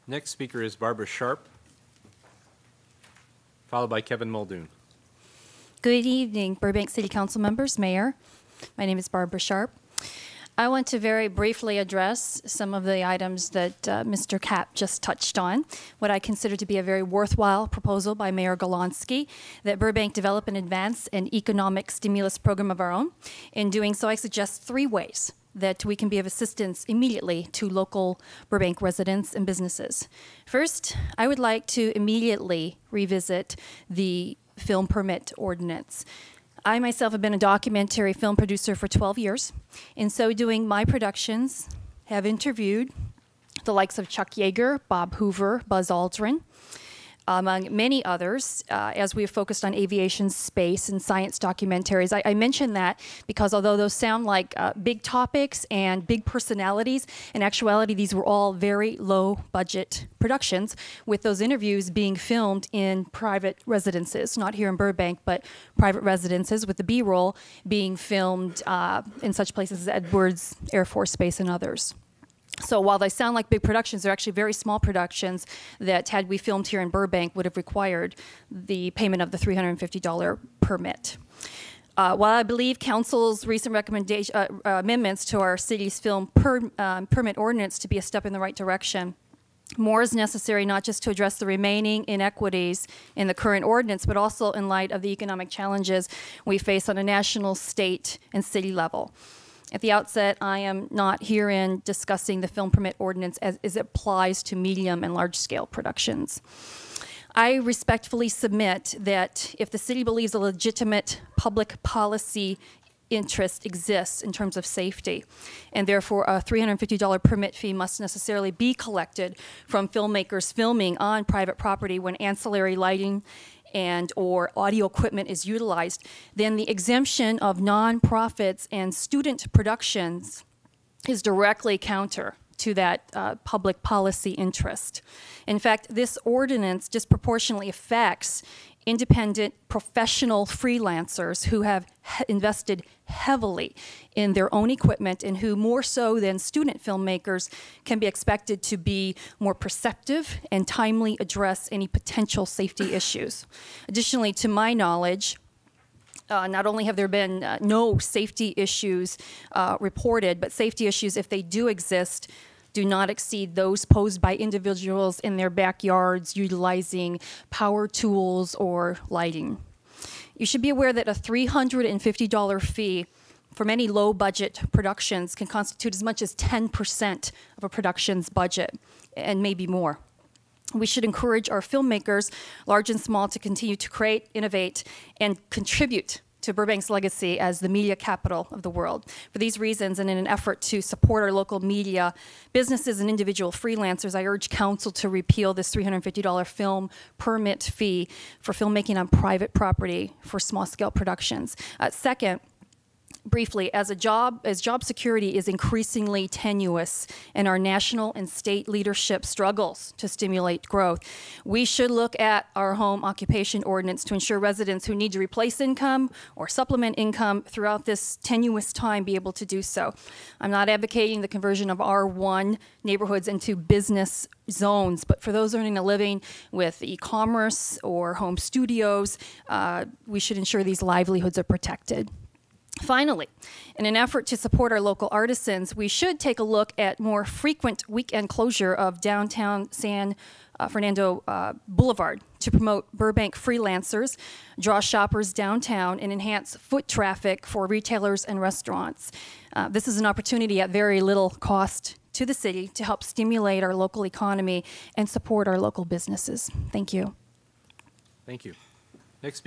Next speaker is Barbara Sharp, followed by Kevin Muldoon. Good evening, Burbank City Council members, Mayor. My name is Barbara Sharp. I want to very briefly address some of the items that Mr. Kapp just touched on, what I consider to be a very worthwhile proposal by Mayor Golonsky, that Burbank develop and advance an economic stimulus program of our own. In doing so, I suggest 3 ways that we can be of assistance immediately to local Burbank residents and businesses. First, I would like to immediately revisit the film permit ordinance. I myself have been a documentary film producer for 12 years. In so doing, my productions have interviewed the likes of Chuck Yeager, Bob Hoover, Buzz Aldrin, among many others, as we have focused on aviation, space, and science documentaries. I mention that because although those sound like big topics and big personalities, in actuality, these were all very low-budget productions, with those interviews being filmed in private residences, not here in Burbank, but private residences, with the B-roll being filmed in such places as Edwards Air Force Base and others. So while they sound like big productions, they're actually very small productions that, had we filmed here in Burbank, would have required the payment of the $350 permit. While I believe Council's recent amendments to our city's film permit ordinance to be a step in the right direction, more is necessary not just to address the remaining inequities in the current ordinance, but also in light of the economic challenges we face on a national, state, and city level. At the outset, I am not herein discussing the film permit ordinance as it applies to medium and large-scale productions. I respectfully submit that if the city believes a legitimate public policy interest exists in terms of safety, and therefore a $350 permit fee must necessarily be collected from filmmakers filming on private property when ancillary lighting and or audio equipment is utilized, then the exemption of nonprofits and student productions is directly counter to that public policy interest. In fact, this ordinance disproportionately affects independent professional freelancers who have invested heavily in their own equipment and who, more so than student filmmakers, can be expected to be more perceptive and timely address any potential safety issues. Additionally, to my knowledge, not only have there been no safety issues reported, but safety issues, if they do exist, do not exceed those posed by individuals in their backyards utilizing power tools or lighting. You should be aware that a $350 fee for many low-budget productions can constitute as much as 10% of a production's budget, and maybe more. We should encourage our filmmakers, large and small, to continue to create, innovate, and contribute to Burbank's legacy as the media capital of the world. For these reasons, and in an effort to support our local media businesses and individual freelancers, I urge Council to repeal this $350 film permit fee for filmmaking on private property for small-scale productions. Second, briefly, as job security is increasingly tenuous and our national and state leadership struggles to stimulate growth, we should look at our home occupation ordinance to ensure residents who need to replace income or supplement income throughout this tenuous time be able to do so. I'm not advocating the conversion of R1 neighborhoods into business zones, but for those earning a living with e-commerce or home studios, we should ensure these livelihoods are protected. Finally, in an effort to support our local artisans, we should take a look at more frequent weekend closure of downtown San Fernando Boulevard to promote Burbank freelancers, draw shoppers downtown, and enhance foot traffic for retailers and restaurants. This is an opportunity at very little cost to the city to help stimulate our local economy and support our local businesses. Thank you. Thank you. Next speaker.